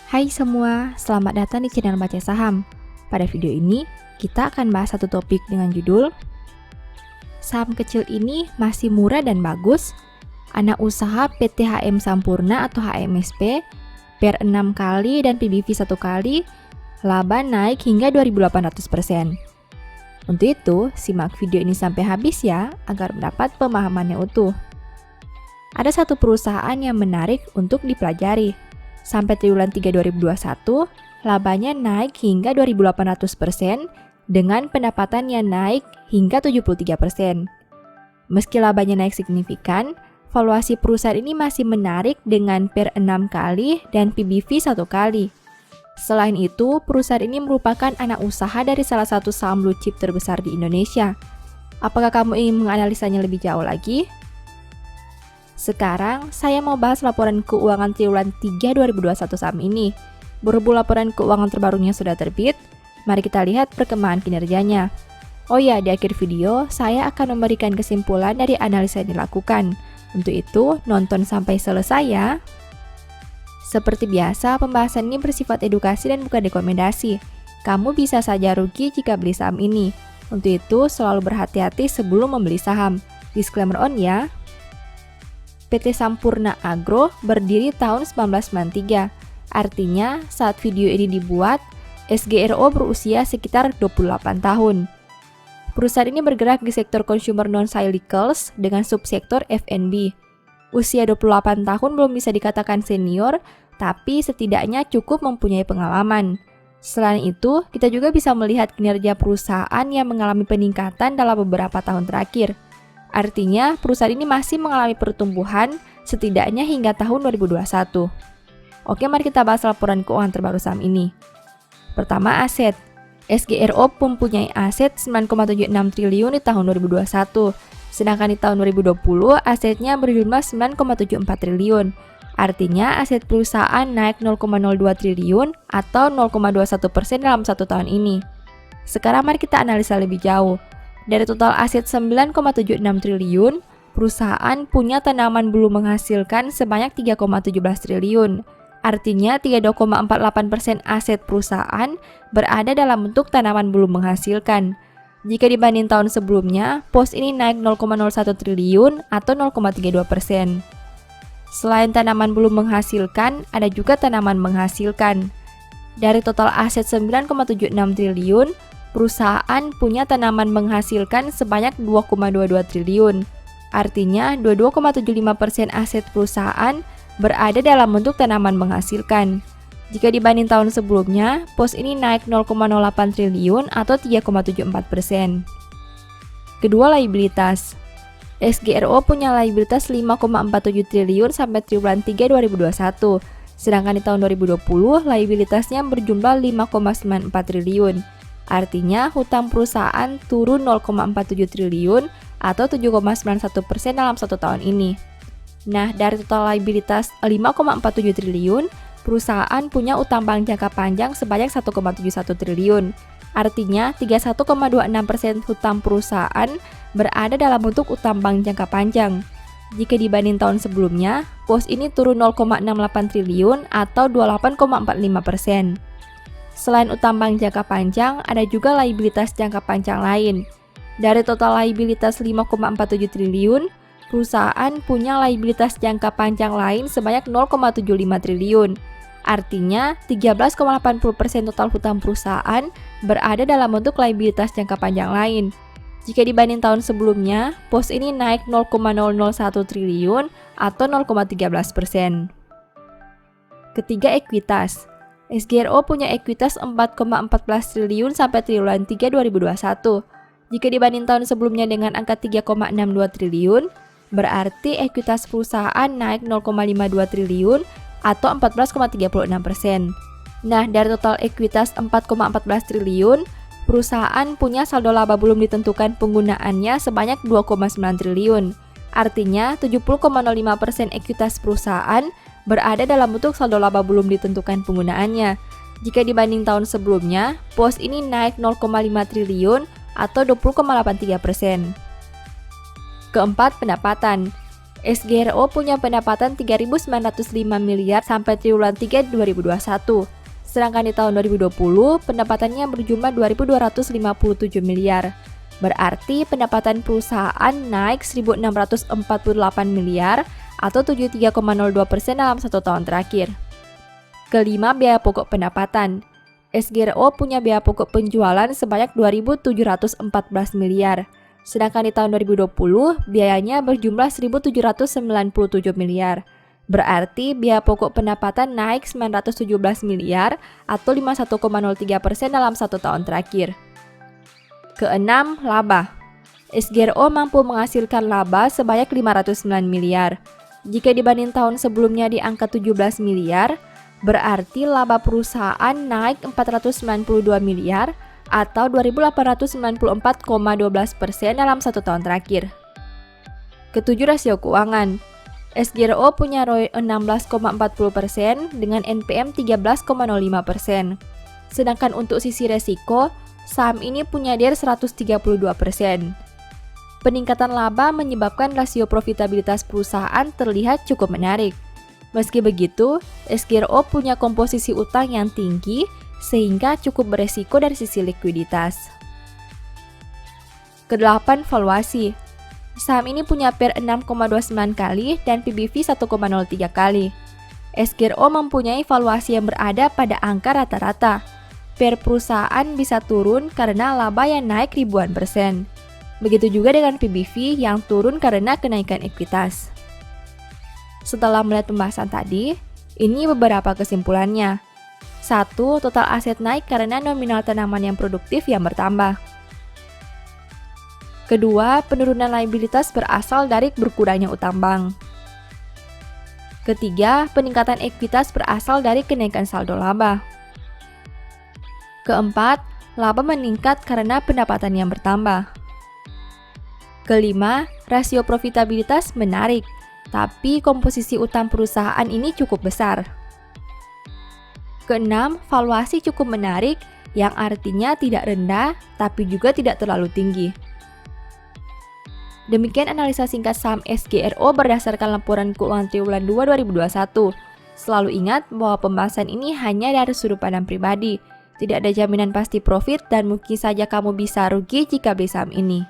Hai semua, selamat datang di channel Baca Saham. Pada video ini, kita akan bahas satu topik dengan judul Saham kecil ini masih murah dan bagus. Anak usaha PT HM Sampurna atau HMSP, PER 6 kali dan PBV 1 kali, laba naik hingga 2.800%. Untuk itu, simak video ini sampai habis ya, agar mendapat pemahamannya utuh. Ada satu perusahaan yang menarik untuk dipelajari. Sampai triwulan 3 2021, labanya naik hingga 2.800% dengan pendapatan yang naik hingga 73%. Meski labanya naik signifikan, valuasi perusahaan ini masih menarik dengan PER 6 kali dan PBV 1 kali. Selain itu, perusahaan ini merupakan anak usaha dari salah satu saham blue chip terbesar di Indonesia. Apakah kamu ingin menganalisanya lebih jauh lagi? Sekarang, saya mau bahas laporan keuangan triwulan 3 2021 saham ini. Berhubung laporan keuangan terbarunya sudah terbit, mari kita lihat perkembangan kinerjanya. Oh ya, di akhir video, saya akan memberikan kesimpulan dari analisa yang dilakukan. Untuk itu, nonton sampai selesai ya. Seperti biasa, pembahasan ini bersifat edukasi dan bukan rekomendasi. Kamu bisa saja rugi jika beli saham ini. Untuk itu, selalu berhati-hati sebelum membeli saham. Disclaimer on ya. PT Sampurna Agro berdiri tahun 1993. Artinya, saat video ini dibuat, SGRO berusia sekitar 28 tahun. Perusahaan ini bergerak di sektor consumer non-cyclicals dengan subsektor F&B. Usia 28 tahun belum bisa dikatakan senior, tapi setidaknya cukup mempunyai pengalaman. Selain itu, kita juga bisa melihat kinerja perusahaan yang mengalami peningkatan dalam beberapa tahun terakhir. Artinya, perusahaan ini masih mengalami pertumbuhan setidaknya hingga tahun 2021. Oke, mari kita bahas laporan keuangan terbaru saham ini. Pertama, aset. SGRO mempunyai aset 9,76 triliun di tahun 2021. Sedangkan di tahun 2020, asetnya berjumlah 9,74 triliun. Artinya, aset perusahaan naik 0,02 triliun atau 0,21% dalam satu tahun ini. Sekarang mari kita analisa lebih jauh. Dari total aset 9,76 triliun, perusahaan punya tanaman belum menghasilkan sebanyak 3,17 triliun. Artinya 32,48% aset perusahaan berada dalam bentuk tanaman belum menghasilkan. Jika dibanding tahun sebelumnya, pos ini naik 0,01 triliun atau 0,32%. Selain tanaman belum menghasilkan, ada juga tanaman menghasilkan. Dari total aset 9,76 triliun, perusahaan punya tanaman menghasilkan sebanyak 2,22 triliun. Artinya, 22,75% aset perusahaan berada dalam bentuk tanaman menghasilkan. Jika dibanding tahun sebelumnya, pos ini naik 0,08 triliun atau 3,74%. Kedua, liabilitas. SGRO punya liabilitas 5,47 triliun sampai triwulan 3 2021. Sedangkan di tahun 2020, liabilitasnya berjumlah 5,94 triliun. Artinya, hutang perusahaan turun 0,47 triliun atau 7,91% dalam satu tahun ini. Nah, dari total liabilitas 5,47 triliun, perusahaan punya utang bank jangka panjang sebanyak 1,71 triliun. Artinya, 31,26% hutang perusahaan berada dalam bentuk utang bank jangka panjang. Jika dibanding tahun sebelumnya, pos ini turun 0,68 triliun atau 28,45%. Selain utang bank jangka panjang, ada juga liabilitas jangka panjang lain. Dari total liabilitas 5,47 triliun, perusahaan punya liabilitas jangka panjang lain sebanyak 0,75 triliun. Artinya, 13,80% total hutang perusahaan berada dalam bentuk liabilitas jangka panjang lain. Jika dibanding tahun sebelumnya, pos ini naik 0,001 triliun atau 0,13%. Ketiga, ekuitas. SGRO punya ekuitas 4,14 triliun sampai triwulan 3 2021. Jika dibanding tahun sebelumnya dengan angka 3,62 triliun, berarti ekuitas perusahaan naik 0,52 triliun atau 14,36%. Nah, dari total ekuitas 4,14 triliun, perusahaan punya saldo laba belum ditentukan penggunaannya sebanyak 2,9 triliun. Artinya, 70,05% ekuitas perusahaan berada dalam bentuk saldo laba belum ditentukan penggunaannya. Jika dibanding tahun sebelumnya, pos ini naik 0,5 triliun atau 20,83%. Keempat, pendapatan. SGRO punya pendapatan 3.905 miliar sampai triwulan 3 2021. Sedangkan di tahun 2020, pendapatannya berjumlah 2.257 miliar. Berarti pendapatan perusahaan naik 1.648 miliar atau 73,02% dalam 1 tahun terakhir. Kelima, biaya pokok pendapatan. SGRO punya biaya pokok penjualan sebanyak 2.714 miliar. Sedangkan di tahun 2020, biayanya berjumlah 1.797 miliar. Berarti biaya pokok pendapatan naik 917 miliar atau 51,03% dalam 1 tahun terakhir. Keenam, laba. SGRO mampu menghasilkan laba sebanyak 509 miliar. Jika dibanding tahun sebelumnya di angka 17 miliar, berarti laba perusahaan naik 492 miliar atau 2.894,12% dalam 1 tahun terakhir. Ketujuh, rasio keuangan. SGRO punya ROE 16,40% dengan NPM 13,05%. Sedangkan untuk sisi resiko, saham ini punya DER 132%. Peningkatan laba menyebabkan rasio profitabilitas perusahaan terlihat cukup menarik. Meski begitu, SGRO punya komposisi utang yang tinggi sehingga cukup beresiko dari sisi likuiditas. Kedelapan, valuasi. Saham ini punya PER 6,29 kali dan PBV 1,03 kali. SGRO mempunyai valuasi yang berada pada angka rata-rata. PER perusahaan bisa turun karena laba yang naik ribuan persen. Begitu juga dengan PBV yang turun karena kenaikan ekuitas. Setelah melihat pembahasan tadi, ini beberapa kesimpulannya. 1. Total aset naik karena nominal tanaman yang produktif yang bertambah. Kedua, penurunan liabilitas berasal dari berkurangnya utang bank. Ketiga, peningkatan ekuitas berasal dari kenaikan saldo laba. Keempat, laba meningkat karena pendapatan yang bertambah. Kelima, rasio profitabilitas menarik, tapi komposisi utang perusahaan ini cukup besar. Keenam, valuasi cukup menarik, yang artinya tidak rendah, tapi juga tidak terlalu tinggi. Demikian analisa singkat saham SGRO berdasarkan laporan keuangan triwulan 2 2021. Selalu ingat bahwa pembahasan ini hanya dari sudut pandang pribadi. Tidak ada jaminan pasti profit dan mungkin saja kamu bisa rugi jika beli saham ini.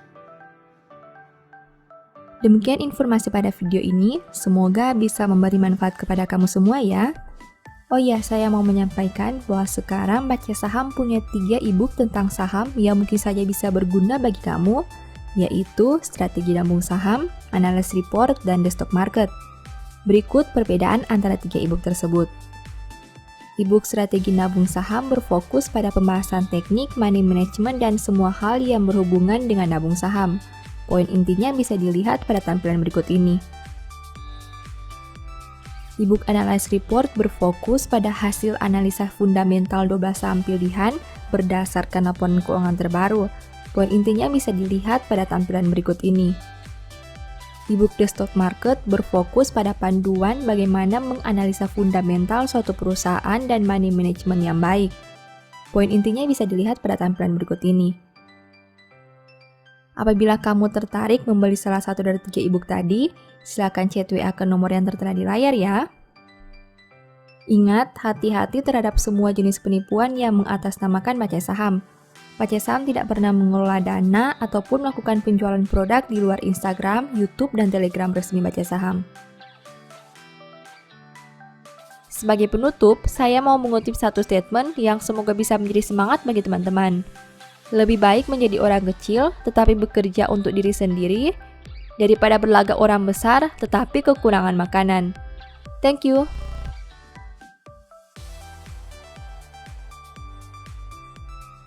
Demikian informasi pada video ini, semoga bisa memberi manfaat kepada kamu semua ya. Oh ya, saya mau menyampaikan bahwa sekarang Baca Saham punya 3 e-book tentang saham yang mungkin saja bisa berguna bagi kamu, yaitu Strategi Nabung Saham, Analysis Report, dan The Stock Market. Berikut perbedaan antara 3 e-book tersebut. E-book Strategi Nabung Saham berfokus pada pembahasan teknik, money management, dan semua hal yang berhubungan dengan nabung saham. Poin intinya bisa dilihat pada tampilan berikut ini. E-book Analysis Report berfokus pada hasil analisa fundamental 12 saham pilihan berdasarkan laporan keuangan terbaru. Poin intinya bisa dilihat pada tampilan berikut ini. E-book The Stock Market berfokus pada panduan bagaimana menganalisa fundamental suatu perusahaan dan money management yang baik. Poin intinya bisa dilihat pada tampilan berikut ini. Apabila kamu tertarik membeli salah satu dari 3 e-book tadi, silakan chat WA ke nomor yang tertera di layar ya. Ingat, hati-hati terhadap semua jenis penipuan yang mengatasnamakan Baca Saham. Baca Saham tidak pernah mengelola dana ataupun melakukan penjualan produk di luar Instagram, YouTube, dan Telegram resmi Baca Saham. Sebagai penutup, saya mau mengutip satu statement yang semoga bisa menjadi semangat bagi teman-teman. Lebih baik menjadi orang kecil tetapi bekerja untuk diri sendiri daripada berlagak orang besar tetapi kekurangan makanan. Thank you.